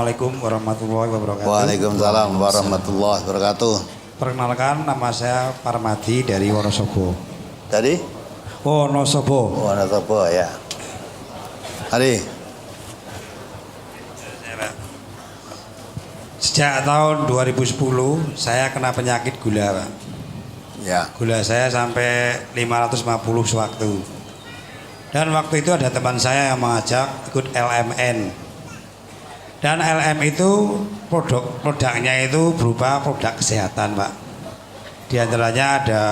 Assalamualaikum warahmatullahi wabarakatuh. Waalaikumsalam warahmatullahi wabarakatuh. Perkenalkan, nama saya Parmadi dari Wonosobo. Dari? Wonosobo. Wonosobo ya. Hari. Sejak tahun 2010 saya kena penyakit gula, Pak. Ya. Gula saya sampai 550 sewaktu. Dan waktu itu ada teman saya yang mengajak ikut LMN. Dan LM itu produknya itu berupa produk kesehatan, Pak. Di antaranya ada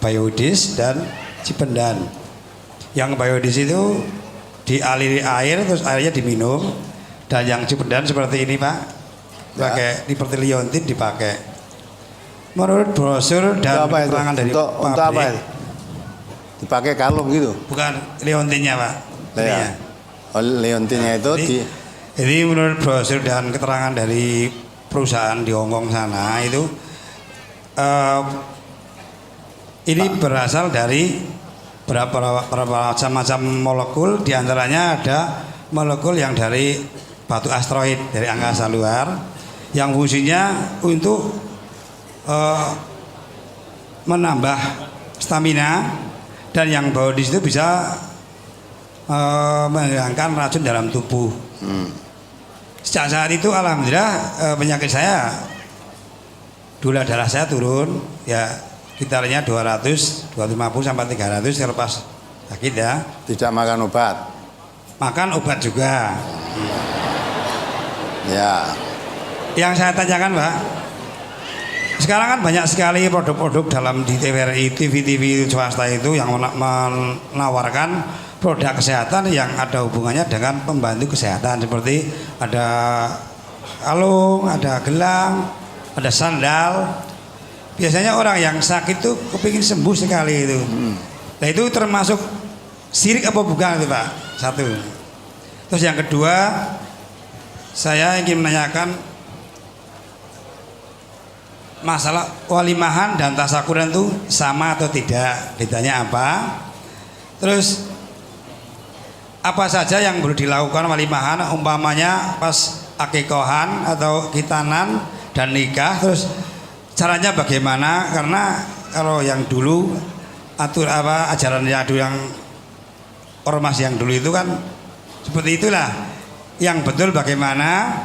Biodis dan Cipendan. Yang Biodis itu dialiri air terus airnya diminum, dan yang Cipendan seperti ini, Pak, pakai dipertiliontin dipakai. Menurut brosur dan keterangan dari untuk apa itu? Dipakai kalung gitu? Bukan liontinnya, Pak. Ya. Oh, liontinnya itu jadi menurut brosur dan keterangan dari perusahaan di Hongkong sana itu ini berasal dari beberapa macam-macam molekul, diantaranya ada molekul yang dari batu asteroid dari angkasa luar yang fungsinya untuk menambah stamina, dan yang Biodis itu bisa menghilangkan racun dalam tubuh. Sejak saat itu alhamdulillah penyakit saya, gula darah saya turun ya sekitarnya 250 sampai 300 terlepas sakit ya. Tidak makan obat? Makan obat juga. Ya. Yang saya tanyakan, Pak, sekarang kan banyak sekali produk-produk dalam di TVRI, TV-TV swasta itu yang menawarkan produk kesehatan yang ada hubungannya dengan pembantu kesehatan, seperti ada kalung, ada gelang, ada sandal. Biasanya orang yang sakit itu kepingin sembuh sekali itu. Nah itu termasuk syirik apa bukan itu, Pak? Satu. Terus yang kedua, saya ingin menanyakan masalah walimahan dan tasakuran itu sama atau tidak? Bedanya apa? Terus apa saja yang perlu dilakukan walimahan, umpamanya pas akikohan atau khitanan dan nikah, terus caranya bagaimana? Karena kalau yang dulu ajaran yang ormas yang dulu itu kan seperti itulah. Yang betul bagaimana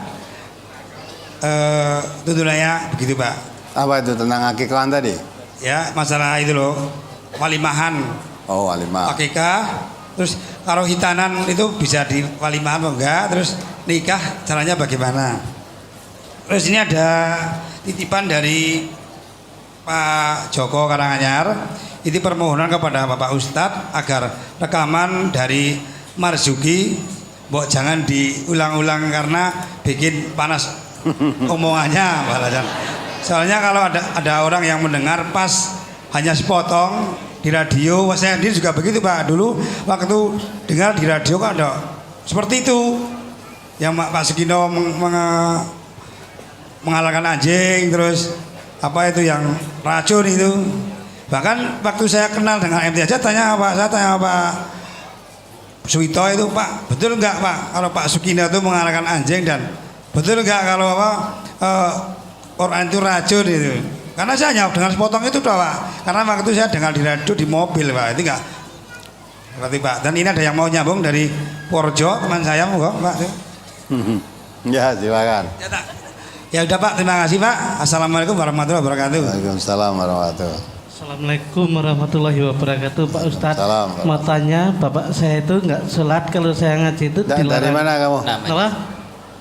tuntunannya begitu, Pak. Apa itu tentang akikohan tadi? Ya, masalah itu loh, walimahan. Oh, walimah. Akikah, terus kalau hitanan itu bisa di walimahan atau enggak, terus nikah caranya bagaimana? Terus ini ada titipan dari Pak Joko Karanganyar. Ini permohonan kepada Bapak Ustadz agar rekaman dari Marzuki jangan diulang-ulang karena bikin panas omongannya, Pak Hasan. Soalnya kalau ada orang yang mendengar pas hanya sepotong di radio, saya sendiri juga begitu, Pak. Dulu waktu dengar di radio kan ada seperti itu, yang Pak Sugino mengalahkan anjing, terus apa itu yang racun itu. Bahkan waktu saya kenal dengan MT aja saya tanya Pak Suwito itu, Pak, betul enggak, Pak, kalau Pak Sugino itu mengalahkan anjing, dan betul enggak kalau Quran itu racun itu? Karena saya hanya dengan sepotong itu doang, Pak. Karena waktu saya dengar di radio di mobil, Pak, itu enggak berarti, Pak. Dan ini ada yang mau nyambung dari Porjo, teman saya, Pak. Ya, silakan. Ya udah, Pak, terima kasih, Pak. Assalamualaikum warahmatullahi wabarakatuh. Waalaikumsalam warahmatullahi wabarakatuh. Assalamualaikum warahmatullahi wabarakatuh, Pak Ustadz. Salam. Mau tanya, Bapak saya itu nggak sholat kalau saya ngaji itu dilarang. Dari mana kamu? Apa?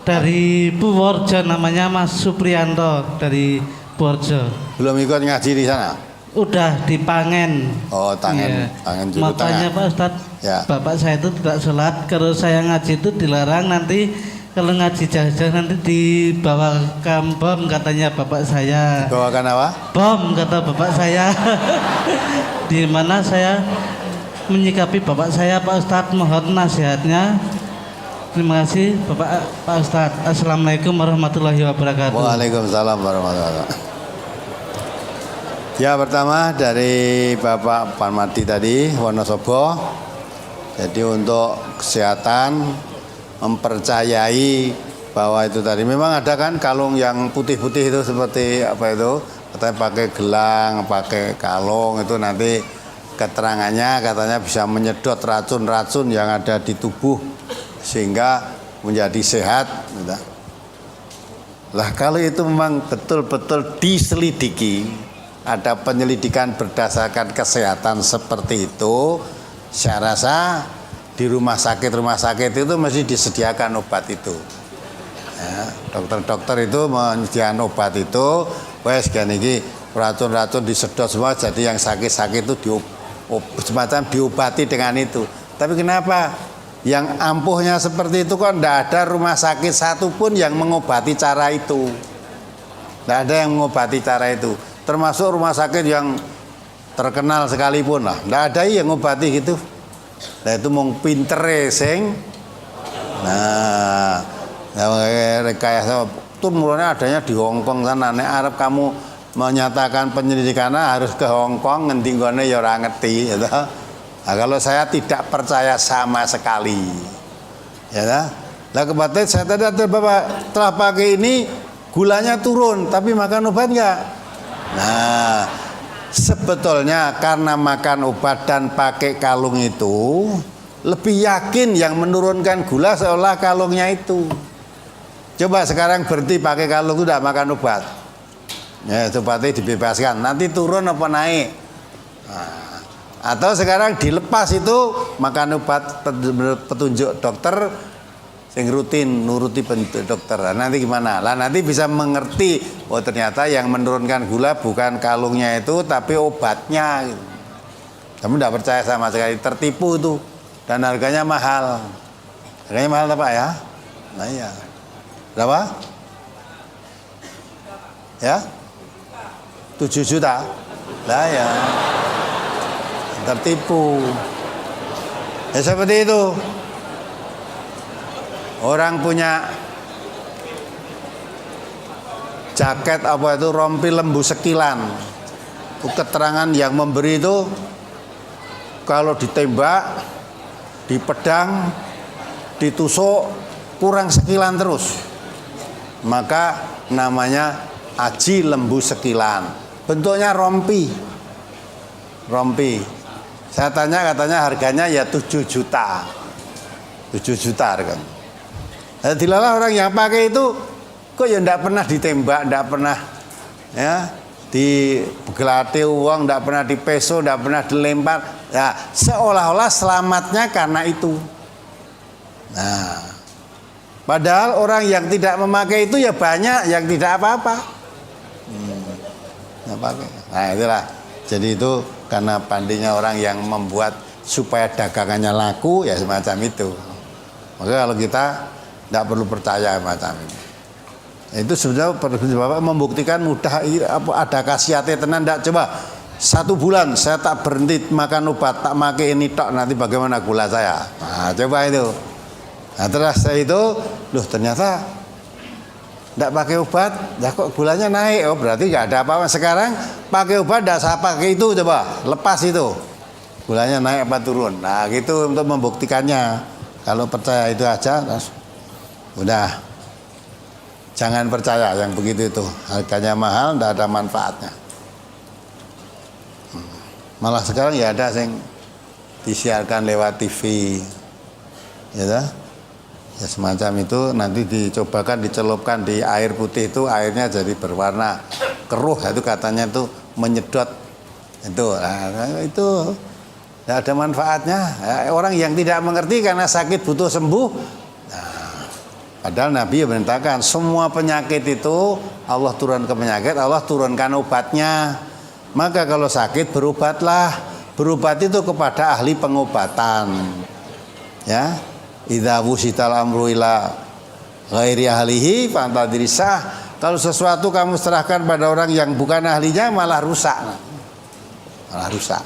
Dari Purworejo, namanya Mas Supriyanto dari Purworejo. Belum ikut ngaji di sana? Udah di Pangen. Oh, tangan, Iya. tangan juru Mau tangan. tanya, Pak Ustadz, Ya. Bapak saya itu tidak sholat kalau saya ngaji itu dilarang, nanti kalau ngaji jauh-jauh nanti dibawakan bom, katanya Bapak saya. Bawakan apa? Bom, kata Bapak saya. Di mana saya menyikapi Bapak saya, Pak Ustadz, mohon nasihatnya. Terima kasih Pak Ustadz. Assalamualaikum warahmatullahi wabarakatuh. Waalaikumsalam warahmatullahi wabarakatuh. Ya, pertama dari Bapak Parmadi tadi, Wonosobo. Jadi untuk kesehatan, mempercayai bahwa itu tadi memang ada kan kalung yang putih-putih itu seperti apa itu, katanya pakai gelang, pakai kalung itu nanti keterangannya katanya bisa menyedot racun-racun yang ada di tubuh sehingga menjadi sehat. Lah kalau itu memang betul-betul diselidiki, ada penyelidikan berdasarkan kesehatan seperti itu, saya rasa di rumah sakit itu mesti disediakan obat itu. Ya, dokter-dokter itu menyediakan obat itu, wes kan ini racun-racun disedot semua, jadi yang sakit-sakit itu semacam diobati dengan itu. Tapi kenapa yang ampuhnya seperti itu kok tidak ada rumah sakit satupun yang mengobati cara itu? Tidak ada yang mengobati cara itu, termasuk rumah sakit yang terkenal sekalipun lah, tidak ada yang mengobati gitu. Nah itu mau pinter sing. Nah, rekayasa itu mulanya adanya di Hongkong sana. Nek Arab kamu menyatakan penyelidikan harus ke Hongkong, ngendi gone ya ora ngerti, gitu. Nah, kalau saya tidak percaya sama sekali, ya. Nah kebetulan saya tadi Bapak telah pakai ini gulanya turun, tapi makan obat enggak? Nah, sebetulnya karena makan obat dan pakai kalung itu lebih yakin yang menurunkan gula seolah kalungnya itu. Coba sekarang berhenti pakai kalung itu tidak makan obat, ya obatnya dibebaskan, nanti turun apa naik? Nah, atau sekarang dilepas itu makan obat petunjuk dokter yang rutin nuruti petunjuk dokter. Nah, nanti gimana? Lah nanti bisa mengerti, oh ternyata yang menurunkan gula bukan kalungnya itu tapi obatnya gitu. Kamu tidak percaya sama sekali, tertipu tuh, dan harganya mahal. Harganya mahal apa ya? Nah iya. Berapa? Ya? 7 juta. Lah ya. Tertipu. Ya seperti itu. Orang punya jaket apa itu rompi lembu sekilan. Itu keterangan yang memberi itu kalau ditembak, dipedang, ditusuk kurang sekilan terus, maka namanya aji lembu sekilan. Bentuknya rompi. Saya tanya katanya harganya ya 7 juta. 7 juta harganya. Nah, dilalah orang yang pakai itu kok ya enggak pernah ditembak, enggak pernah ya digelati uang, enggak pernah dipeso, enggak pernah dilempar. Ya, seolah-olah selamatnya karena itu. Nah, padahal orang yang tidak memakai itu ya banyak yang tidak apa-apa. Nah, itulah. Jadi itu karena pandainya orang yang membuat supaya dagangannya laku ya semacam itu. Maka kalau kita tidak perlu percaya macam ini. Itu sudah Bapak membuktikan mudah ada khasiatnya tenan. Tidak coba 1 bulan saya tak berhenti makan obat, tak pakai ini tok, nanti bagaimana gula saya. Nah, coba itu. Nah, terus saya itu loh ternyata tidak pakai obat, ya kok gulanya naik. Oh berarti nggak ada apa-apa. Sekarang pakai obat tidak saya pakai itu, coba lepas itu gulanya naik apa turun. Nah gitu untuk membuktikannya. Kalau percaya itu aja, udah jangan percaya yang begitu itu. Harganya mahal, tidak ada manfaatnya. Malah sekarang ya ada yang disiarkan lewat TV, ya dah. Ya semacam itu nanti dicobakan dicelupkan di air putih itu, airnya jadi berwarna keruh, itu katanya itu menyedot itu. Nah, itu tidak ada manfaatnya. Ya, orang yang tidak mengerti karena sakit butuh sembuh. Nah, padahal Nabi memerintahkan semua penyakit itu Allah turunkan penyakit, Allah turunkan obatnya. Maka kalau sakit berobatlah, berobat itu kepada ahli pengobatan. Ya. Idza wusital amru ila ghairi ahlihi fantadrisah. Kalau sesuatu kamu serahkan pada orang yang bukan ahlinya malah rusak. Malah rusak.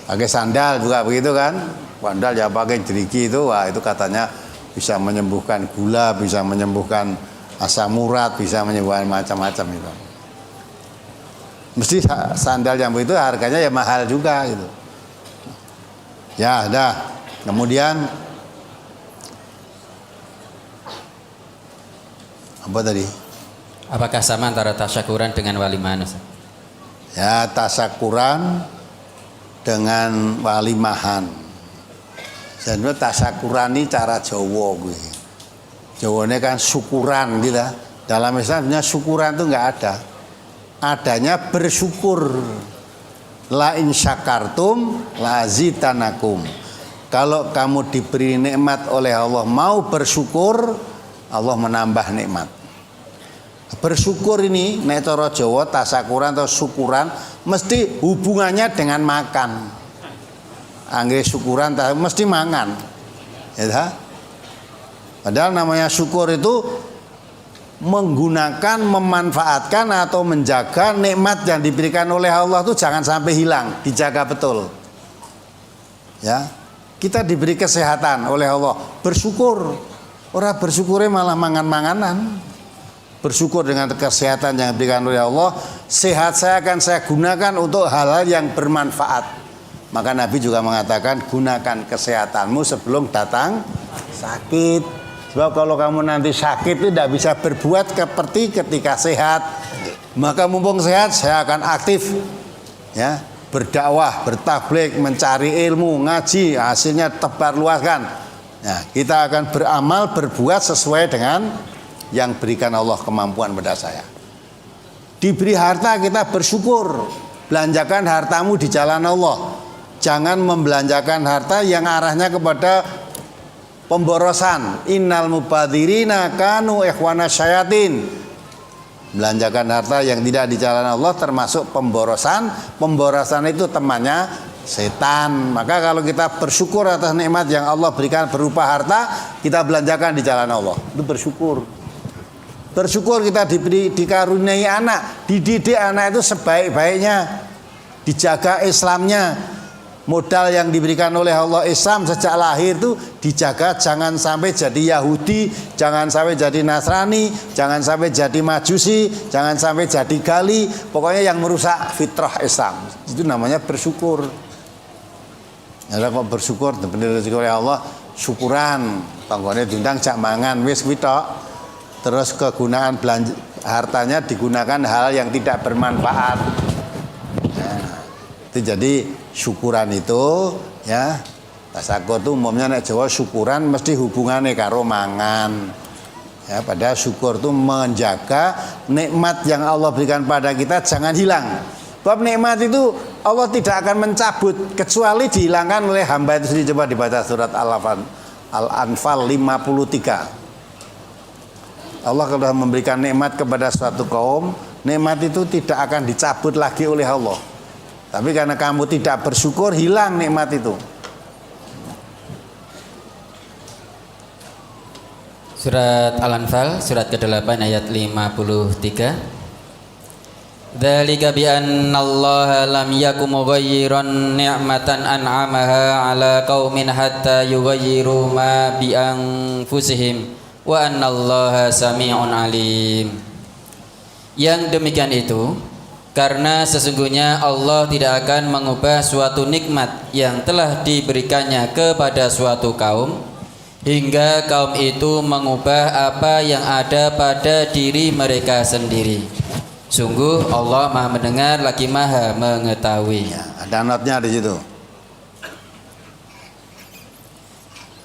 Pakai sandal juga begitu kan? Sandal ya pakai jeriki itu, wah itu katanya bisa menyembuhkan gula, bisa menyembuhkan asam urat, bisa menyembuhkan macam-macam itu. Mesti sandal yang begitu harganya ya mahal juga gitu. Ya, dah. Kemudian Apa tadi? Apakah sama antara tasyakuran dengan walimahan, Ustaz? Ya, tasyakuran dengan walimahan. Jadi tasyakuran ini cara Jawa gue. Jawane kan syukuran gitu. Dalam Islamnya syukuran itu nggak ada. Adanya bersyukur. La in syakartum la zidanakum. Kalau kamu diberi nikmat oleh Allah mau bersyukur, Allah menambah nikmat. Bersyukur ini nek cara Jawa tasyakuran atau syukuran mesti hubungannya dengan makan. Anggere syukuran mesti mangan. Ya. Padahal namanya syukur itu menggunakan, memanfaatkan atau menjaga nikmat yang diberikan oleh Allah itu jangan sampai hilang, dijaga betul. Ya. Kita diberi kesehatan oleh Allah, bersyukur. Orang bersyukurnya malah mangan-manganan. Bersyukur dengan kesehatan yang diberikan oleh Allah. Sehat saya akan saya gunakan untuk hal-hal yang bermanfaat. Maka Nabi juga mengatakan gunakan kesehatanmu sebelum datang sakit. Sebab kalau kamu nanti sakit tidak bisa berbuat seperti ketika sehat. Maka mumpung sehat saya akan aktif, ya, berdakwah, bertablik, mencari ilmu, ngaji, hasilnya tebar luaskan. Nah, kita akan beramal, berbuat sesuai dengan yang berikan Allah kemampuan pada saya. Diberi harta kita bersyukur. Belanjakan hartamu di jalan Allah. Jangan membelanjakan harta yang arahnya kepada pemborosan. Innal mubadzirina kanu ikhwana syayatin. Belanjakan harta yang tidak di jalan Allah termasuk pemborosan. Pemborosan itu temannya setan. Maka kalau kita bersyukur atas nikmat yang Allah berikan berupa harta, kita belanjakan di jalan Allah. Itu bersyukur. Bersyukur kita diberi, dikaruniai anak, dididik anak itu sebaik-baiknya, dijaga Islamnya. Modal yang diberikan oleh Allah Islam sejak lahir itu dijaga, jangan sampai jadi Yahudi, jangan sampai jadi Nasrani, jangan sampai jadi Majusi, jangan sampai jadi Gali, pokoknya yang merusak fitrah Islam. Itu namanya bersyukur. Ya kok bersyukur bener oleh Allah, syukuran. Tanggone diundang jak mangan wis kuwi tok. Terus kegunaan belanja hartanya digunakan hal yang tidak bermanfaat. Nah, itu jadi syukuran itu, ya, tasyakur itu umumnya nek Jawa syukuran mesti hubungannya karo mangan. Ya, padahal syukur itu menjaga nikmat yang Allah berikan pada kita jangan hilang. Bab nikmat itu Allah tidak akan mencabut kecuali dihilangkan oleh hamba itu sendiri. Coba dibaca surat Al-Anfal 53. Allah kalau memberikan nikmat kepada suatu kaum, nikmat itu tidak akan dicabut lagi oleh Allah. Tapi karena kamu tidak bersyukur, hilang nikmat itu. Surat Al-Anfal, surat ke-8 ayat 53. Dzalika bi annallaha lam yakum mughayyiran ni'matan an'amaha 'ala qaumin hatta yughayyiru ma bi anfusihim. Wa annallaha sami'un alim. Yang demikian itu karena sesungguhnya Allah tidak akan mengubah suatu nikmat yang telah diberikannya kepada suatu kaum hingga kaum itu mengubah apa yang ada pada diri mereka sendiri. Sungguh Allah Maha mendengar lagi Maha mengetahui. Ya, ada notnya di situ.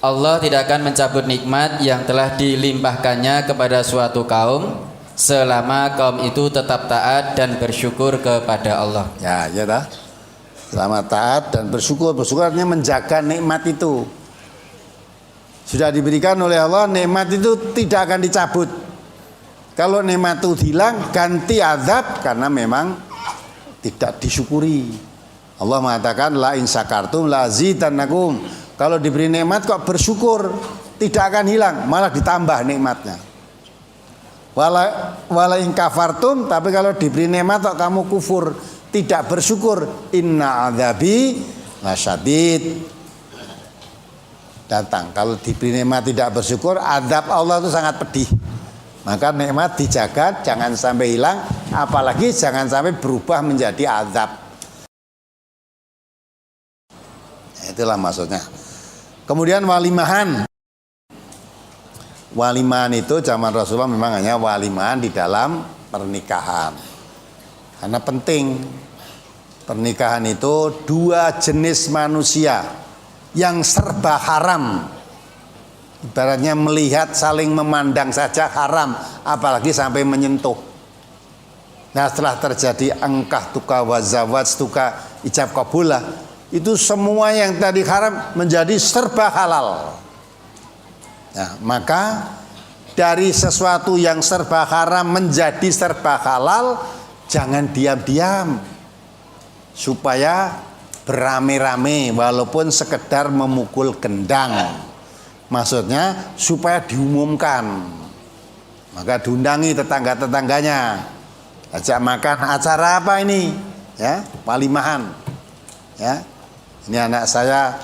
Allah tidak akan mencabut nikmat yang telah dilimpahkannya kepada suatu kaum selama kaum itu tetap taat dan bersyukur kepada Allah. Ya, ya dah. Selama taat dan bersyukur. Bersyukur artinya menjaga nikmat itu. Sudah diberikan oleh Allah, nikmat itu tidak akan dicabut. Kalau nikmat itu hilang, ganti azab karena memang tidak disyukuri. Allah mengatakan la in syakartum la zidannakum. Kalau diberi nikmat kok bersyukur, tidak akan hilang, malah ditambah nikmatnya. Wala in kafartum, tapi kalau diberi nikmat kok kamu kufur, tidak bersyukur, inna adzabi lasyadid. Datang, kalau diberi nikmat tidak bersyukur, azab Allah itu sangat pedih. Maka nikmat dijaga, jangan sampai hilang, apalagi jangan sampai berubah menjadi azab. Itulah maksudnya. Kemudian walimahan. walimahan itu zaman Rasulullah memang hanya walimahan di dalam pernikahan. Karena penting, pernikahan itu dua jenis manusia yang serba haram. Ibaratnya melihat saling memandang saja haram, apalagi sampai menyentuh. Nah, setelah terjadi angkah tuka wazawaj tuka ijab kabulah, itu semua yang tadi haram menjadi serba halal. Nah, maka dari sesuatu yang serba haram menjadi serba halal, jangan diam-diam, supaya berame-rame walaupun sekedar memukul gendang. Maksudnya supaya diumumkan. Maka diundangi tetangga-tetangganya. Ajak makan, acara apa ini? Ya, walimahan. Ya. Ini anak saya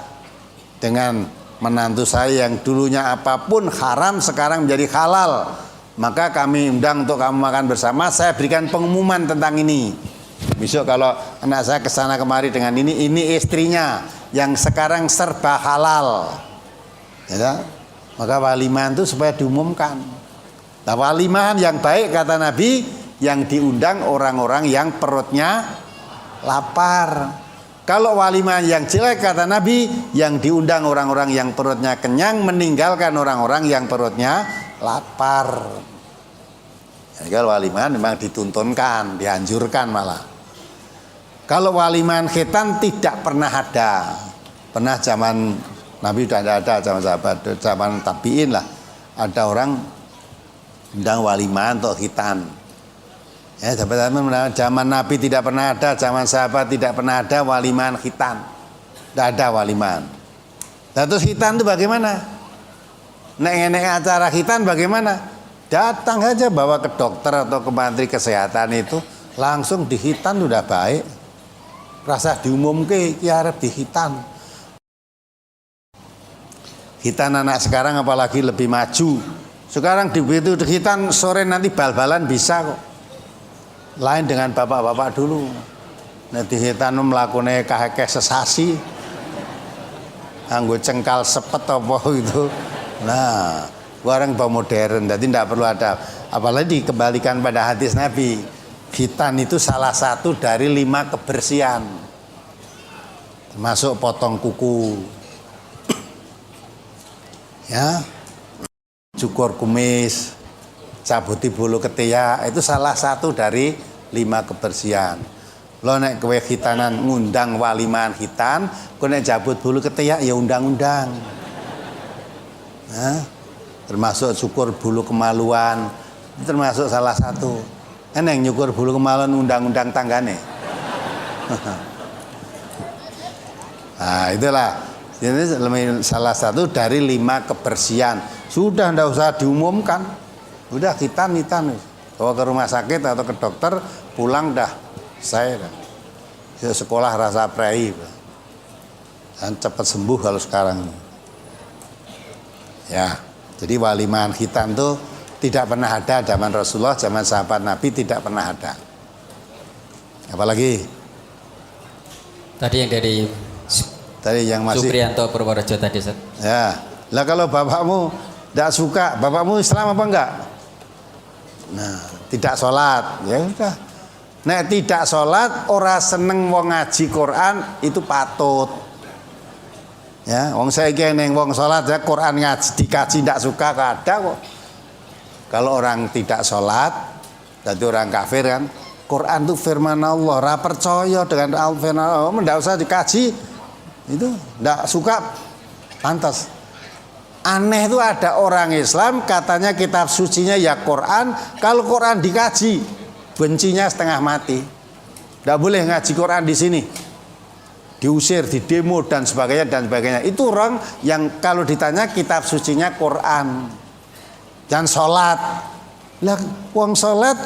dengan menantu saya yang dulunya apapun haram sekarang menjadi halal. Maka kami undang untuk kamu makan bersama. Saya berikan pengumuman tentang ini. Besok kalau anak saya kesana kemari dengan ini istrinya yang sekarang serba halal. Ya, maka walimahan itu supaya diumumkan. Nah, walimahan yang baik kata Nabi, yang diundang orang-orang yang perutnya lapar. Kalau walimahan yang jelek kata Nabi, yang diundang orang-orang yang perutnya kenyang, meninggalkan orang-orang yang perutnya lapar. Jadi kalau walimahan memang dituntunkan, dianjurkan malah. Kalau walimahan khitan tidak pernah ada. Pernah zaman Nabi sudah ada, zaman sahabat, zaman tabiin lah, ada orang undang walimahan untuk khitan. Ya, zaman Nabi tidak pernah ada, zaman sahabat tidak pernah ada walimahan khitan. Tidak ada walimahan. Nah, terus khitan itu bagaimana? Nek acara khitan bagaimana? Datang aja bawa ke dokter atau ke menteri kesehatan itu, langsung dihitan sudah baik. Rasa diumumke ki arep dihitan. Hitan anak sekarang apalagi lebih maju. Sekarang begitu hitan sore nanti bal-balan bisa kok. Lain dengan bapak-bapak dulu. Nanti hitan melakukan kaheke sesasi. Anggo cengkal sepet apa itu. Nah, orang bawa modern, jadi tidak perlu ada. Apalagi dikembalikan pada hadis Nabi. Hitan itu salah satu dari 5 kebersihan. Termasuk potong kuku. Ya, cukur kumis, cabuti bulu ketiak, itu salah satu dari 5 kebersihan. Lo nek kowe khitanan ngundang walimahan khitan, kowe nek cabut bulu ketiak ya undang-undang. Nah, termasuk cukur bulu kemaluan, itu termasuk salah satu. Eneng nyukur bulu kemaluan undang-undang tanggane. Nah, itulah. Ini salah satu dari 5 kebersihan. Sudah tidak usah diumumkan. Udah khitan. Bawa ke rumah sakit atau ke dokter, pulang dah. Saya dah. Sekolah rasa prei. Dan cepat sembuh kalau sekarang. Ya, jadi walimahan khitan itu tidak pernah ada zaman Rasulullah, zaman sahabat Nabi tidak pernah ada. Apalagi? Tadi yang dari yang masih Supriyanto Purworejo tadi, Ustaz. Ya. Lah kalau bapakmu tidak suka, bapakmu Islam apa enggak? Nah, tidak sholat, ya udah. Nek tidak sholat, ora seneng wong ngaji Quran itu patut. Ya, wong saiki neng wong sholat ya Quran ngaji dikaji tidak suka ada kok. Kalau orang tidak sholat, jadi orang kafir kan, Quran itu firman Allah, ora percaya dengan firman Allah, tidak usah dikaji. Itu tidak suka, pantas. Aneh itu ada orang Islam katanya kitab sucinya ya Quran, kalau Quran dikaji bencinya setengah mati. Tidak boleh ngaji Quran di sini, diusir, di demo dan sebagainya. Itu orang yang kalau ditanya kitab sucinya Quran dan sholat. Lah wong sholat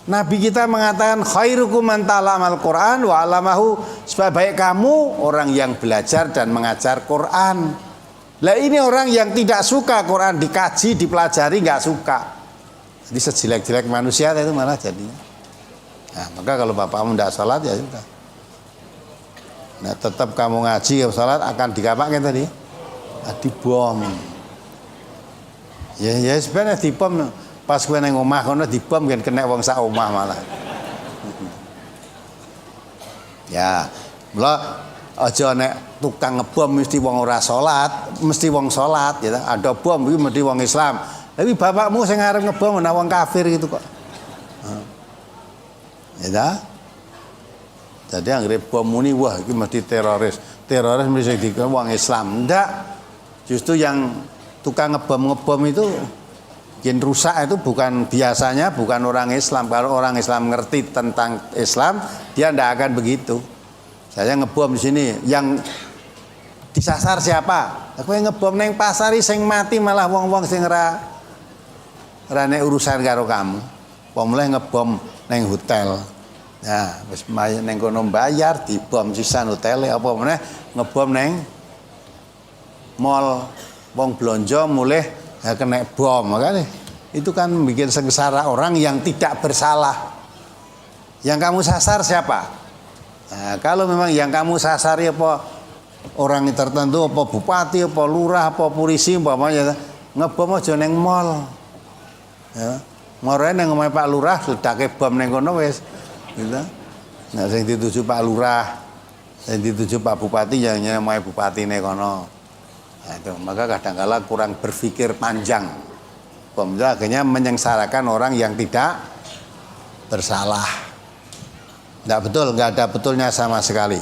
Nabi kita mengatakan khairukum man ta'allamal Quran wa 'allamahu, sebaik kamu orang yang belajar dan mengajar Quran. Lah ini orang yang tidak suka Quran dikaji, dipelajari, nggak suka. Jadi sejelek-jelek manusia itu malah jadinya. Nah, maka kalau bapakmu tidak sholat ya sudah. Nah, tetap kamu ngaji, sholat akan dikapakin tadi? Dibom. Ya sebenarnya dibom pas kowe nang omah kono dibom kan kena wong sak omah malah. Ya, mula aja nek tukang ngebom mesti wong ora salat, mesti wong salat ya. Ada bom iki mesti wong Islam. Tapi bapakmu sing arep ngebom ana wong kafir gitu kok. Ya dah. Jadi anggere bom muni wah iki mesti teroris. Teroris mesti dikon wong Islam. Ndak. Justru yang tukang ngebom itu yang rusak itu bukan biasanya bukan orang Islam. Kalau orang Islam ngerti tentang Islam, dia tidak akan begitu. Saya ngebom di sini, yang disasar siapa? Aku yang ngebom neng pasar sing mati malah wong-wong sing rane urusan karo kamu. Pemulai ngebom neng hotel. Nah, wis neng kono bayar dibom sisan hotel apa meneh ngebom neng mall wong blonjo mulai kena bom makanya itu kan bikin sengsara orang yang tidak bersalah. Yang kamu sasar siapa? Nah, kalau memang yang kamu sasar apa orang tertentu apa bupati apa lurah apa polisi umpamanya ngebom aja neng mall. Ya. Ngorene nang omahe Pak Lurah sedake bom neng kono wis gitu. Nah sing dituju Pak Lurah, sing dituju Pak Bupati yang omahe bupatine kono. Nah, itu maka kadang-kala kurang berpikir panjang. Bom itu akhirnya menyengsarakan orang yang tidak bersalah. Tidak betul, nggak ada betulnya sama sekali.